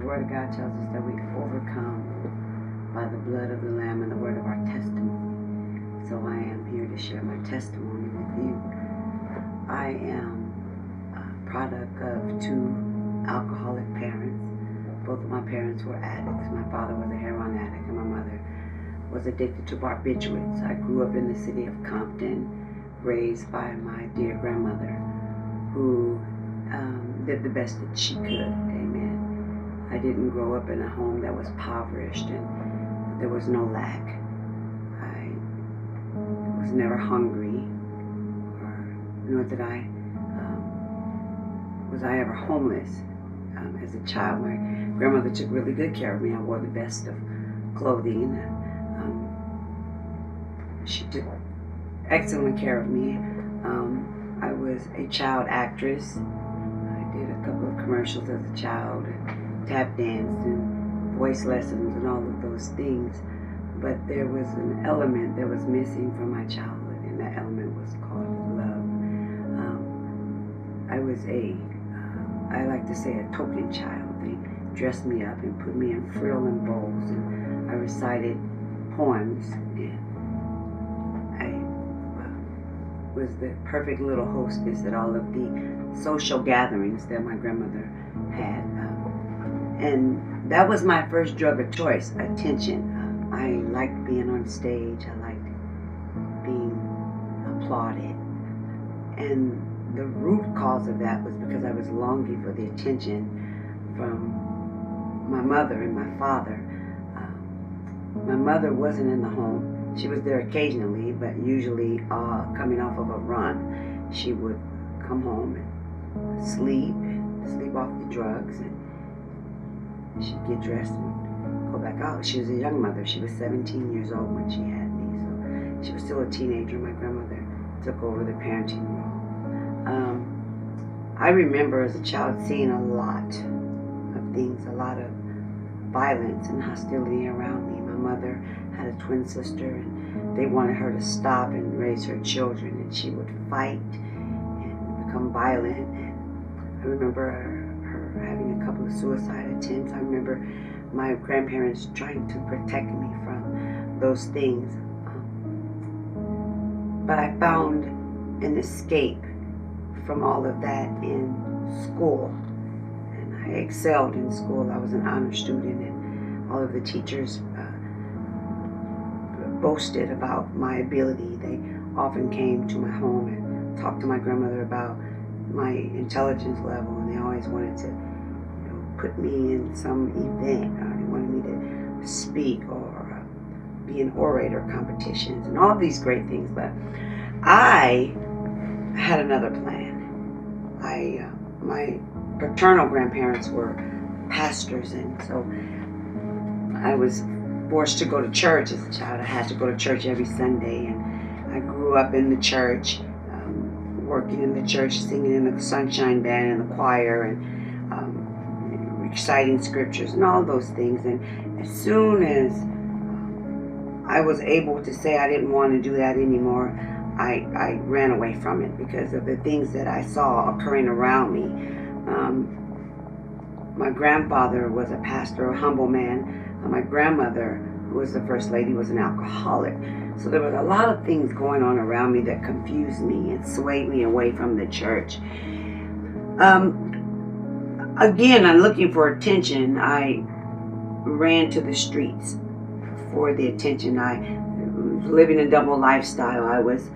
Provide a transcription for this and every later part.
Word of God tells us that we overcome by the blood of the Lamb and the word of our testimony. So I am here to share my testimony with you. I am a product of two alcoholic parents. Both of my parents were addicts. My father was a heroin addict and my mother was addicted to barbiturates. I grew up in the city of Compton, raised by my dear grandmother, who did the best that she could. Amen. I didn't grow up in a home that was impoverished and there was no lack. I was never hungry, nor did was I ever homeless. As a child, my grandmother took really good care of me. I wore the best of clothing. She took excellent care of me. I was a child actress. I did a couple of commercials as a child, and tap danced and voice lessons and all of those things. But there was an element that was missing from my childhood, and that element was called love. I was I like to say, a token child. They dressed me up and put me in frill and bows, and I recited poems, and I was the perfect little hostess at all of the social gatherings that my grandmother had. And that was my first drug of choice, attention. I liked being on stage. I liked being applauded. And the root cause of that was because I was longing for the attention from my mother and my father. My mother wasn't in the home. She was there occasionally, but usually coming off of a run. She would come home and sleep off the drugs, and she'd get dressed and go back out. She was a young mother. She was 17 years old when she had me, so she was still a teenager. My grandmother took over the parenting role. I remember as a child seeing a lot of things, a lot of violence and hostility around me. My mother had a twin sister, and they wanted her to stop and raise her children, and she would fight and become violent. And I remember her having a couple of suicide attempts. I remember my grandparents trying to protect me from those things. But I found an escape from all of that in school, and I excelled in school. I was an honor student, and all of the teachers boasted about my ability. They often came to my home and talked to my grandmother about my intelligence level, and they always wanted to put me in some event. They wanted me to speak or be in orator competitions and all of these great things. But I had another plan. My paternal grandparents were pastors, and so I was forced to go to church as a child. I had to go to church every Sunday, and I grew up in the church, working in the church, singing in the sunshine band and the choir, and reciting scriptures and all those things. And as soon as I was able to say I didn't want to do that anymore, I ran away from it because of the things that I saw occurring around me. My grandfather was a pastor, a humble man. My grandmother, who was the first lady, was an alcoholic. So there was a lot of things going on around me that confused me and swayed me away from the church. Again, I'm looking for attention. I ran to the streets for the attention. I was living a double lifestyle. I was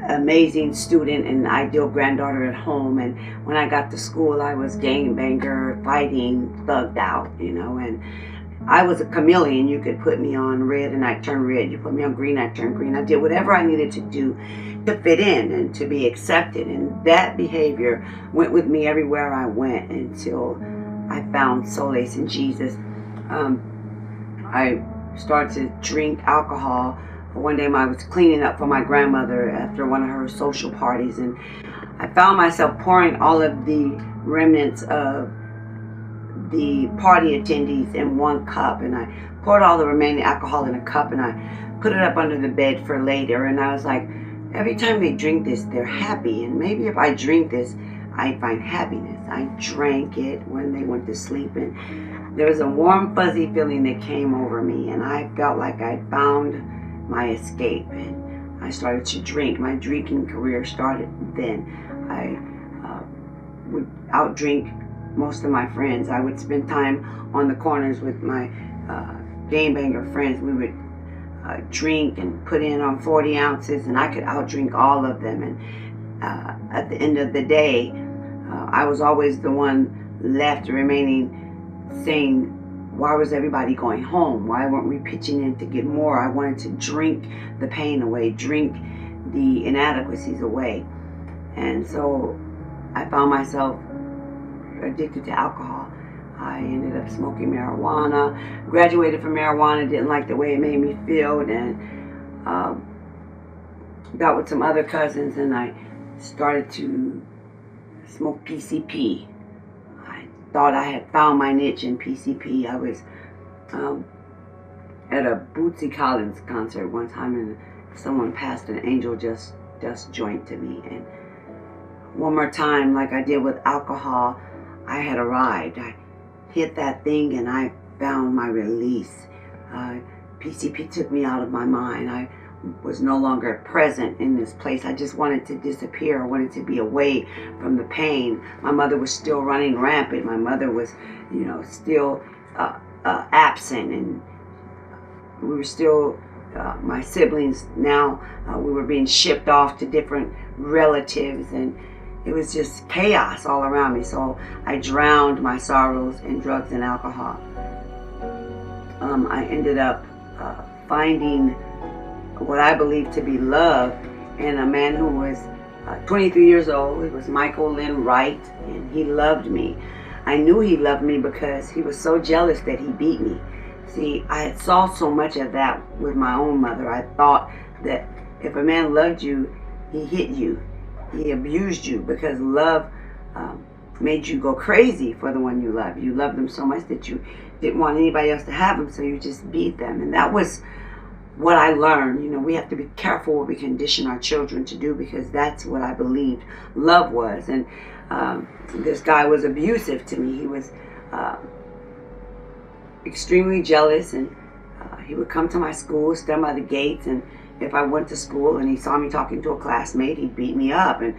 amazing student and ideal granddaughter at home, and when I got to school I was gangbanger, fighting, thugged out, and I was a chameleon. You could put me on red and I'd turn red. You put me on green, I'd turn green. I did whatever I needed to do to fit in and to be accepted, and that behavior went with me everywhere I went until I found solace in Jesus. I started to drink alcohol. One day I was cleaning up for my grandmother after one of her social parties, and I found myself pouring all of the remnants of the party attendees in one cup, and I poured all the remaining alcohol in a cup, and I put it up under the bed for later. And I was like, every time they drink this, they're happy, and maybe if I drink this, I find happiness. I drank it when they went to sleep, and there was a warm, fuzzy feeling that came over me, and I felt like I'd found my escape. And I started to drink. My drinking career started then. I would outdrink most of my friends. I would spend time on the corners with my game banger friends. We would drink and put in on 40 ounces, and I could outdrink all of them. And at the end of the day, I was always the one left remaining saying, why was everybody going home? Why weren't we pitching in to get more? I wanted to drink the pain away, drink the inadequacies away. And so I found myself addicted to alcohol. I ended up smoking marijuana, graduated from marijuana, didn't like the way it made me feel, and got with some other cousins, and I started to smoke PCP. I thought I had found my niche in PCP. I was at a Bootsy Collins concert one time, and someone passed an Angel Just joint to me, and one more time, like I did with alcohol, I had arrived. I hit that thing and I found my release. PCP took me out of my mind. I was no longer present in this place. I just wanted to disappear. I wanted to be away from the pain. My mother was still running rampant. My mother was, still absent, and we were still, my siblings now, we were being shipped off to different relatives, and it was just chaos all around me. So I drowned my sorrows in drugs and alcohol. I ended up finding what I believe to be love in a man who was 23 years old. It was Michael Lynn Wright, and he loved me. I knew he loved me because he was so jealous that he beat me. See, I had saw so much of that with my own mother. I thought that if a man loved you, he hit you. He abused you, because love made you go crazy for the one you love. You loved them so much that you didn't want anybody else to have them, so you just beat them. And that was what I learned. We have to be careful what we condition our children to do, because that's what I believed love was. And this guy was abusive to me. He was extremely jealous, and he would come to my school, stand by the gates, and if I went to school and he saw me talking to a classmate, he'd beat me up, and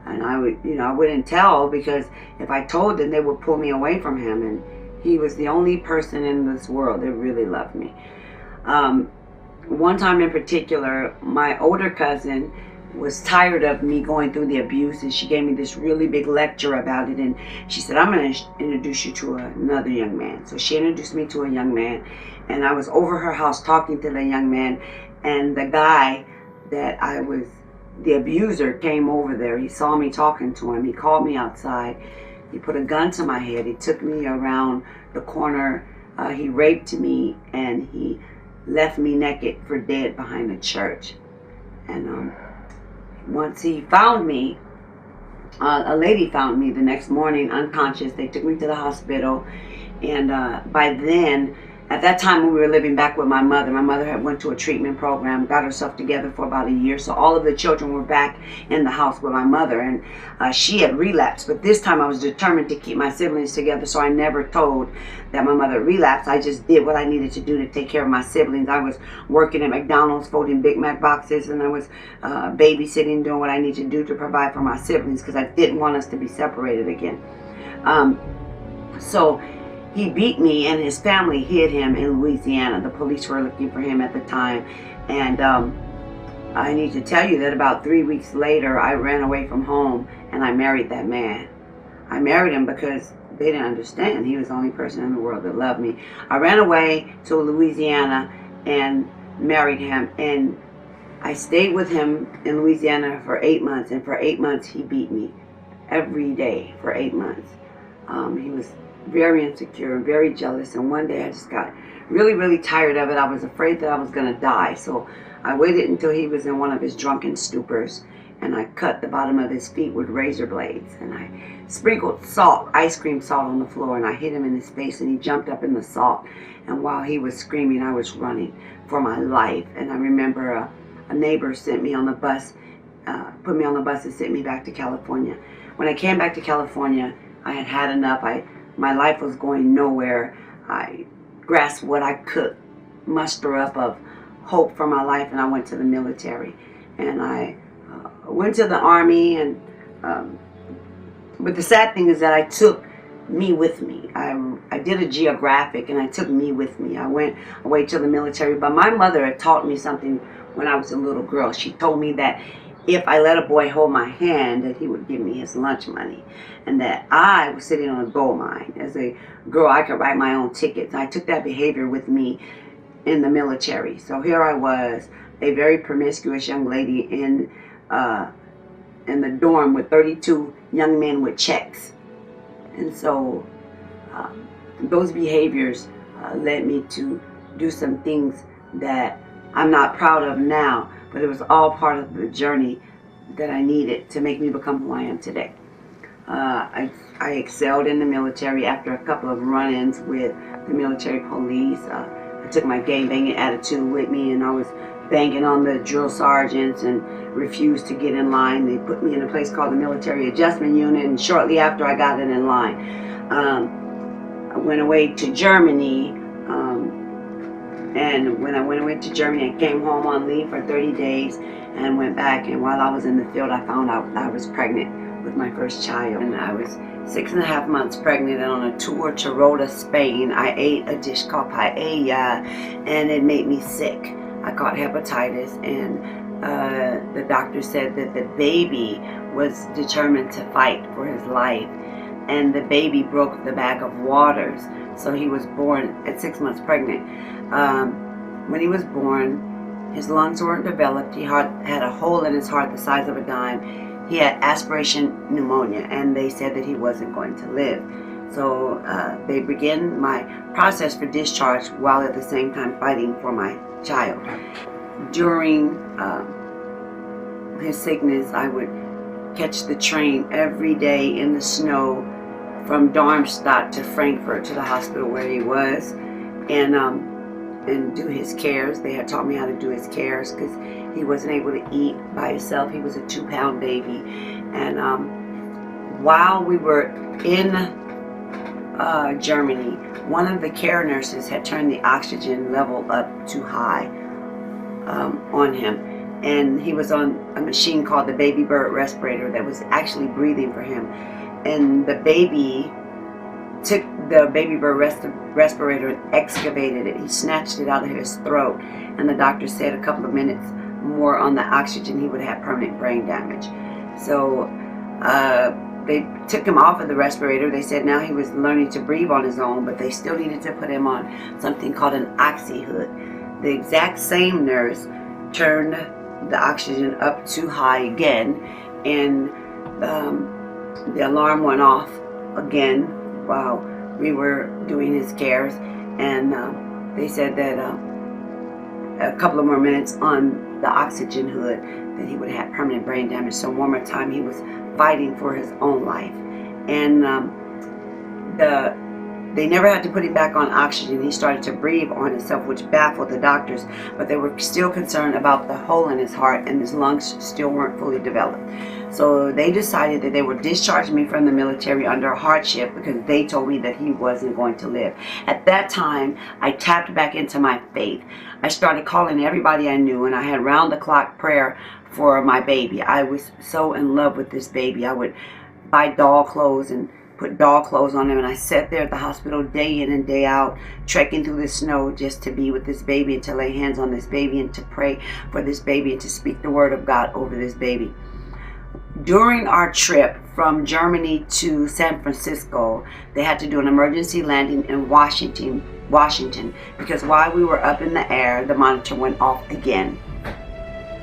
I would, I wouldn't tell, because if I told them, they would pull me away from him. And he was the only person in this world that really loved me. One time in particular, my older cousin was tired of me going through the abuse, and she gave me this really big lecture about it, and she said, I'm going to introduce you to another young man. So she introduced me to a young man, and I was over her house talking to the young man, and the guy that I was the abuser came over there. He saw me talking to him. He called me outside. He put a gun to my head. He took me around the corner. He raped me, and he left me naked for dead behind a church. And once he found me, a lady found me the next morning unconscious. They took me to the hospital, and by then, at that time when we were living back with my mother had went to a treatment program, got herself together for about a year. So all of the children were back in the house with my mother, and she had relapsed. But this time I was determined to keep my siblings together, so I never told that my mother relapsed. I just did what I needed to do to take care of my siblings. I was working at McDonald's folding Big Mac boxes, and I was babysitting, doing what I needed to do to provide for my siblings, because I didn't want us to be separated again. So he beat me, and his family hid him in Louisiana. The police were looking for him at the time. And I need to tell you that about 3 weeks later, I ran away from home, and I married that man. I married him because they didn't understand. He was the only person in the world that loved me. I ran away to Louisiana and married him. And I stayed with him in Louisiana for 8 months. And for 8 months, he beat me every day for 8 months. He was very insecure and very jealous, and one day I just got really, really tired of it. I was afraid that I was going to die, so I waited until he was in one of his drunken stupors, and I cut the bottom of his feet with razor blades, and I sprinkled salt, ice cream salt, on the floor, and I hit him in his face, and he jumped up in the salt. And while he was screaming, I was running for my life. And I remember a neighbor sent me on the bus, put me on the bus and sent me back to California. When I came back to California, I had had enough. My life was going nowhere. I grasped what I could muster up of hope for my life, and I went to the military. And I went to the Army, and but the sad thing is that I took me with me. I did a geographic, and I took me with me. I went away to the military, but my mother had taught me something when I was a little girl. She told me that if I let a boy hold my hand, that he would give me his lunch money, and that I was sitting on a gold mine. As a girl, I could write my own tickets. I took that behavior with me in the military. So here I was, a very promiscuous young lady in the dorm with 32 young men with checks. And so those behaviors led me to do some things that I'm not proud of now, but it was all part of the journey that I needed to make me become who I am today. I excelled in the military after a couple of run-ins with the military police. I took my gang-banging attitude with me, and I was banging on the drill sergeants and refused to get in line. They put me in a place called the Military Adjustment Unit, and shortly after I got in line, I went away to Germany. And when I went away to Germany, I came home on leave for 30 days and went back. And while I was in the field, I found out I was pregnant with my first child. And I was 6.5 months pregnant, and on a tour to Rota, Spain, I ate a dish called paella, and it made me sick. I caught hepatitis, and the doctor said that the baby was determined to fight for his life, and the baby broke the bag of waters. So he was born at 6 months pregnant. When he was born, his lungs weren't developed. He had a hole in his heart the size of a dime. He had aspiration pneumonia, and they said that he wasn't going to live. So they began my process for discharge while at the same time fighting for my child. During his sickness, I would catch the train every day in the snow from Darmstadt to Frankfurt to the hospital where he was, and do his cares. They had taught me how to do his cares because he wasn't able to eat by himself. He was a 2-pound baby, and while we were in Germany, one of the care nurses had turned the oxygen level up too high on him, and he was on a machine called the baby bird respirator that was actually breathing for him, and the baby took the baby bird respirator and excavated it. He snatched it out of his throat, and the doctor said a couple of minutes more on the oxygen he would have permanent brain damage. So they took him off of the respirator. They said now he was learning to breathe on his own, but they still needed to put him on something called an oxy hood. The exact same nurse turned the oxygen up too high again, and the alarm went off again while we were doing his cares, and they said that a couple of more minutes on the oxygen hood that he would have permanent brain damage. So one more time he was fighting for his own life, and they never had to put him back on oxygen. He started to breathe on himself, which baffled the doctors, but they were still concerned about the hole in his heart, and his lungs still weren't fully developed. So they decided that they would discharge me from the military under hardship because they told me that he wasn't going to live. At that time, I tapped back into my faith. I started calling everybody I knew, and I had round-the-clock prayer for my baby. I was so in love with this baby. I would buy doll clothes and put doll clothes on him, and I sat there at the hospital day in and day out, trekking through the snow just to be with this baby and to lay hands on this baby and to pray for this baby and to speak the word of God over this baby. During our trip from Germany to San Francisco, they had to do an emergency landing in Washington, because while we were up in the air, the monitor went off again.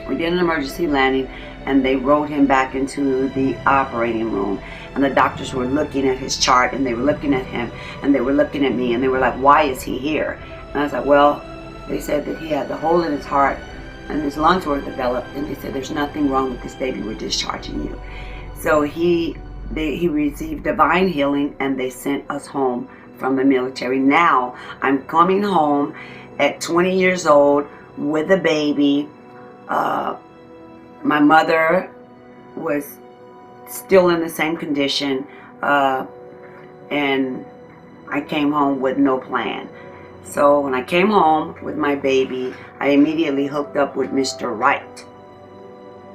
We did an emergency landing, and they rode him back into the operating room, and the doctors were looking at his chart, and they were looking at him, and they were looking at me, and they were like, "Why is he here?" And I was like, "Well," they said that he had the hole in his heart and his lungs were developed, and they said, "There's nothing wrong with this baby, we're discharging you." So he received divine healing, and they sent us home from the military. Now I'm coming home at 20 years old with a baby. My mother was still in the same condition, and I came home with no plan. So when I came home with my baby, I immediately hooked up with Mr. Wright.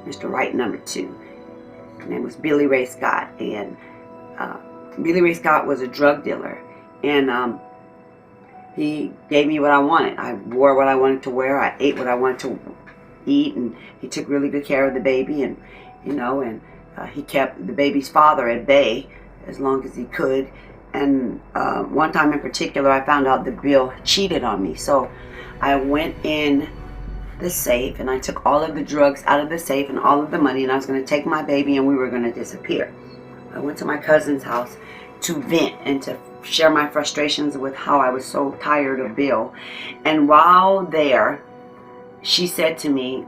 Mr. Wright number 2. His name was Billy Ray Scott. And Billy Ray Scott was a drug dealer. And he gave me what I wanted. I wore what I wanted to wear. I ate what I wanted to eat. And he took really good care of the baby. And, he kept the baby's father at bay as long as he could. And one time in particular, I found out that Bill cheated on me. So I went in the safe and I took all of the drugs out of the safe and all of the money, and I was going to take my baby and we were going to disappear. I went to my cousin's house to vent and to share my frustrations with how I was so tired of Bill. And while there, she said to me,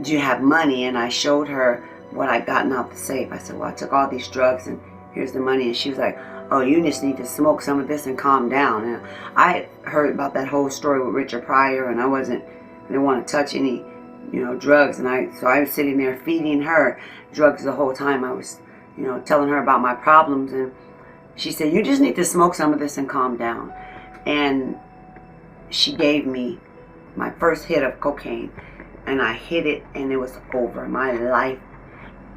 "Do you have money?" And I showed her what I'd gotten out the safe. I said, "Well, I took all these drugs and here's the money." And she was like, "Oh, you just need to smoke some of this and calm down." And I had heard about that whole story with Richard Pryor, and I didn't want to touch any, drugs. And so I was sitting there feeding her drugs the whole time. I was, telling her about my problems. And she said, "You just need to smoke some of this and calm down." And she gave me my first hit of cocaine, and I hit it, and it was over. My life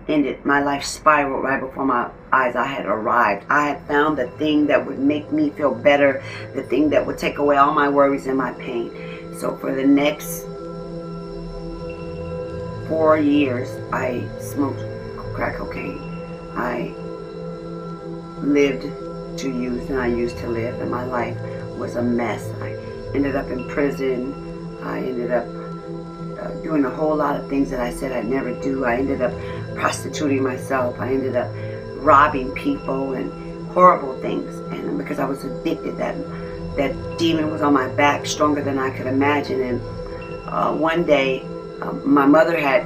ended. My life spiraled right before my eyes. I had arrived. I had found the thing that would make me feel better, the thing that would take away all my worries and my pain. So for the next 4 years, I smoked crack cocaine. I lived to use and I used to live, and my life was a mess. I ended up in prison. I ended up doing a whole lot of things that I said I'd never do. I ended up prostituting myself. I ended up robbing people and horrible things. And because I was addicted, that demon was on my back, stronger than I could imagine. And one day, my mother had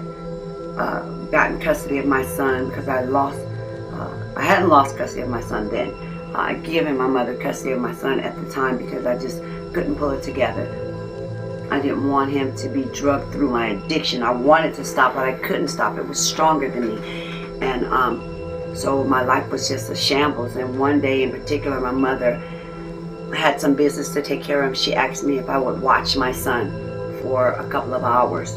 gotten custody of my son because I hadn't lost custody of my son then. I'd given my mother custody of my son at the time because I just couldn't pull it together. I didn't want him to be drugged through my addiction. I wanted to stop, but I couldn't stop. It was stronger than me. And so my life was just a shambles. And one day in particular, my mother had some business to take care of. She asked me if I would watch my son for a couple of hours.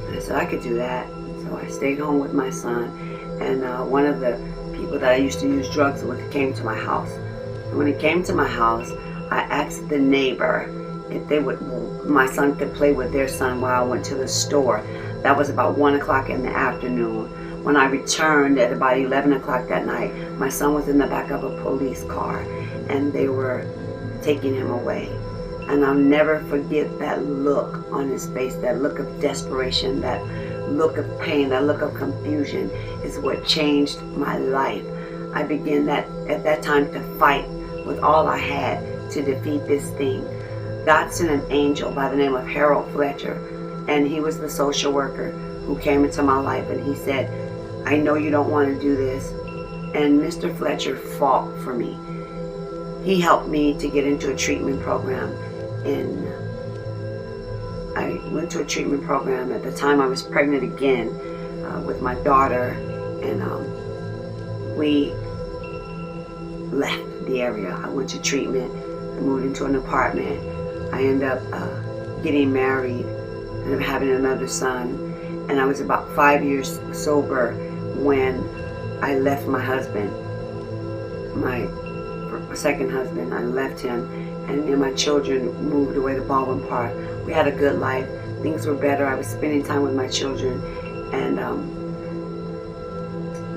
And I said I could do that. So I stayed home with my son. And one of the people that I used to use drugs with came to my house. And when he came to my house, I asked the neighbor if my son could play with their son while I went to the store. That was about 1 o'clock in the afternoon. When I returned at about 11 o'clock that night, my son was in the back of a police car, and they were taking him away. And I'll never forget that look on his face, that look of desperation, that look of pain, that look of confusion is what changed my life. I began at that time to fight with all I had to defeat this thing. God sent an angel by the name of Harold Fletcher, and he was the social worker who came into my life, and he said, "I know you don't want to do this." And Mr. Fletcher fought for me. He helped me to get into a treatment program, and I went to a treatment program. At the time I was pregnant again with my daughter, and we left the area. I went to treatment. I moved into an apartment. I ended up getting married, ended up having another son, and I was about 5 years sober when I left my husband, my second husband. I left him, and me and my children moved away to Baldwin Park. We had a good life. Things were better. I was spending time with my children, and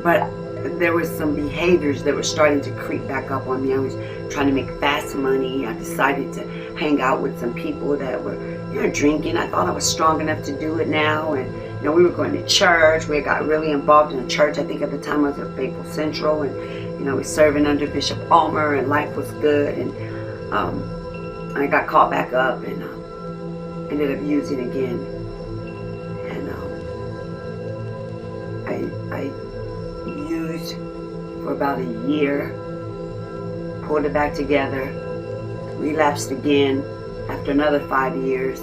but there was some behaviors that were starting to creep back up on me. I was trying to make fast money. I decided to hang out with some people that were, drinking. I thought I was strong enough to do it now, and we were going to church. We got really involved in a church. I think at the time I was at Faithful Central, and I was serving under Bishop Ulmer, and life was good. And I got caught back up and ended up using again. And I used for about a year, pulled it back together, relapsed again after another 5 years,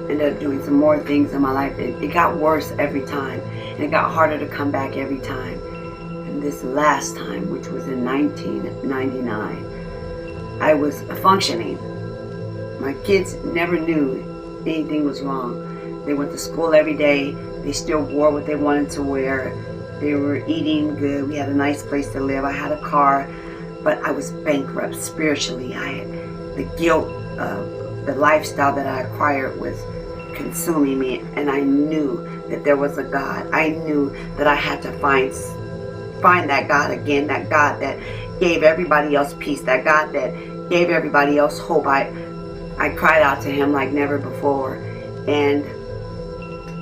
ended up doing some more things in my life. It got worse every time, and it got harder to come back every time. And this last time, which was in 1999, I was functioning. My kids never knew anything was wrong. They went to school every day. They still wore what they wanted to wear. They were eating good. We had a nice place to live. I had a car, but I was bankrupt spiritually. I had the guilt of the lifestyle that I acquired was consuming me, and I knew that there was a God. I knew that I had to find that God again, that God that gave everybody else peace, that God that gave everybody else hope. I cried out to him like never before. And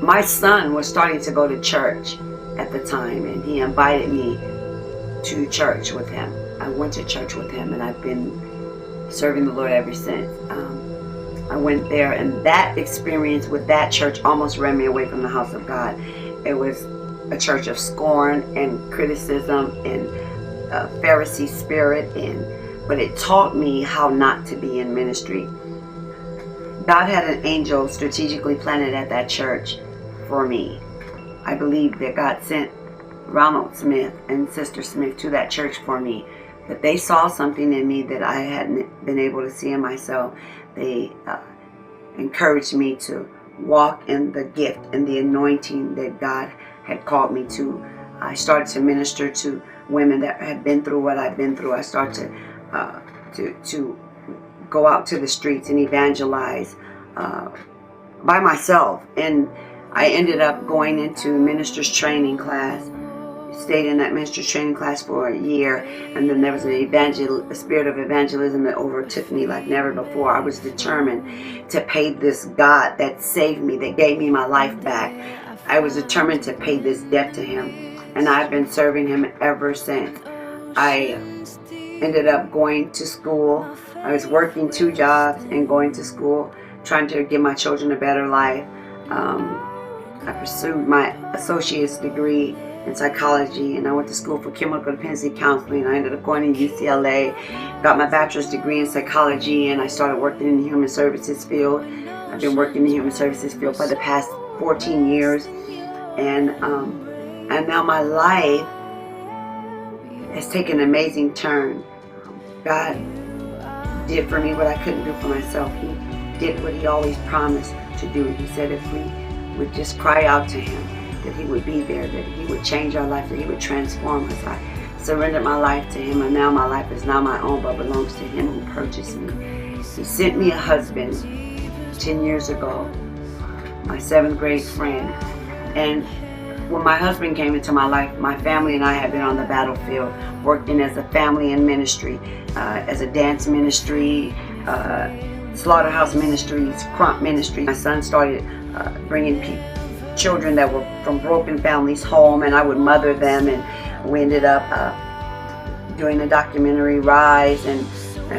my son was starting to go to church at the time, and he invited me to church with him. I went to church with him, and I've been serving the Lord ever since. I went there, and that experience with that church almost ran me away from the house of God. It was a church of scorn and criticism and Pharisee spirit, but it taught me how not to be in ministry. God had an angel strategically planted at that church for me. I believe that God sent Ronald Smith and Sister Smith to that church for me, that they saw something in me that I hadn't been able to see in myself. They encouraged me to walk in the gift and the anointing that God had called me to. I started to minister to women that had been through what I've been through. I started to go out to the streets and evangelize by myself. And I ended up going into minister's training class. Stayed in that minister's training class for a year, and then there was a spirit of evangelism that overtook me like never before. I was determined to pay this God that saved me, that gave me my life back. I was determined to pay this debt to him, and I've been serving him ever since. I ended up going to school. I was working 2 jobs and going to school, trying to give my children a better life. I pursued my associate's degree in psychology, and I went to school for chemical dependency counseling. I ended up going to UCLA, got my bachelor's degree in psychology, and I started working in the human services field. I've been working in the human services field for the past 14 years, and now my life has taken an amazing turn. God did for me what I couldn't do for myself. He did what he always promised to do. He said if we would just cry out to him, that he would be there, that he would change our life, that he would transform us. I surrendered my life to him, and now my life is not my own, but belongs to him who purchased me. He sent me a husband 10 years ago, my 7th grade friend. And when my husband came into my life, my family and I have been on the battlefield, working as a family in ministry, as a dance ministry, slaughterhouse ministries, crump ministry. My son started bringing children that were from broken families home, and I would mother them, and we ended up doing the documentary Rise, and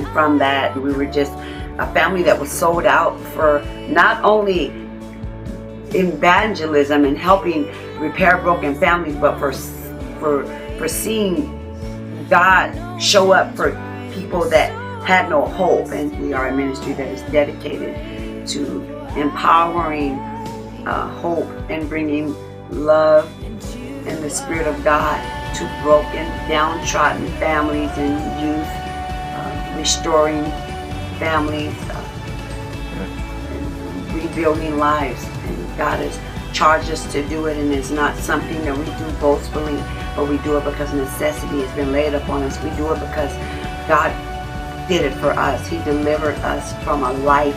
from that we were just a family that was sold out for not only evangelism and helping repair broken families, but for seeing God show up for people that had no hope. And we are a ministry that is dedicated to empowering hope and bringing love and the Spirit of God to broken, downtrodden families and youth, restoring families, and rebuilding lives. And God has charged us to do it, and it's not something that we do boastfully, but we do it because necessity has been laid upon us. We do it because God did it for us. He delivered us from a life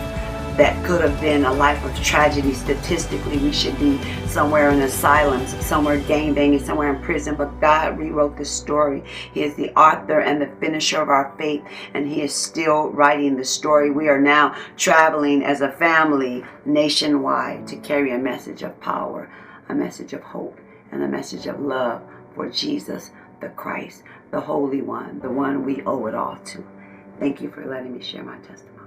that could have been a life of tragedy. Statistically, we should be somewhere in asylums, somewhere gangbanging, somewhere in prison, but God rewrote the story. He is the author and the finisher of our faith, and he is still writing the story. We are now traveling as a family nationwide to carry a message of power, a message of hope, and a message of love for Jesus the Christ, the Holy One, the one we owe it all to. Thank you for letting me share my testimony.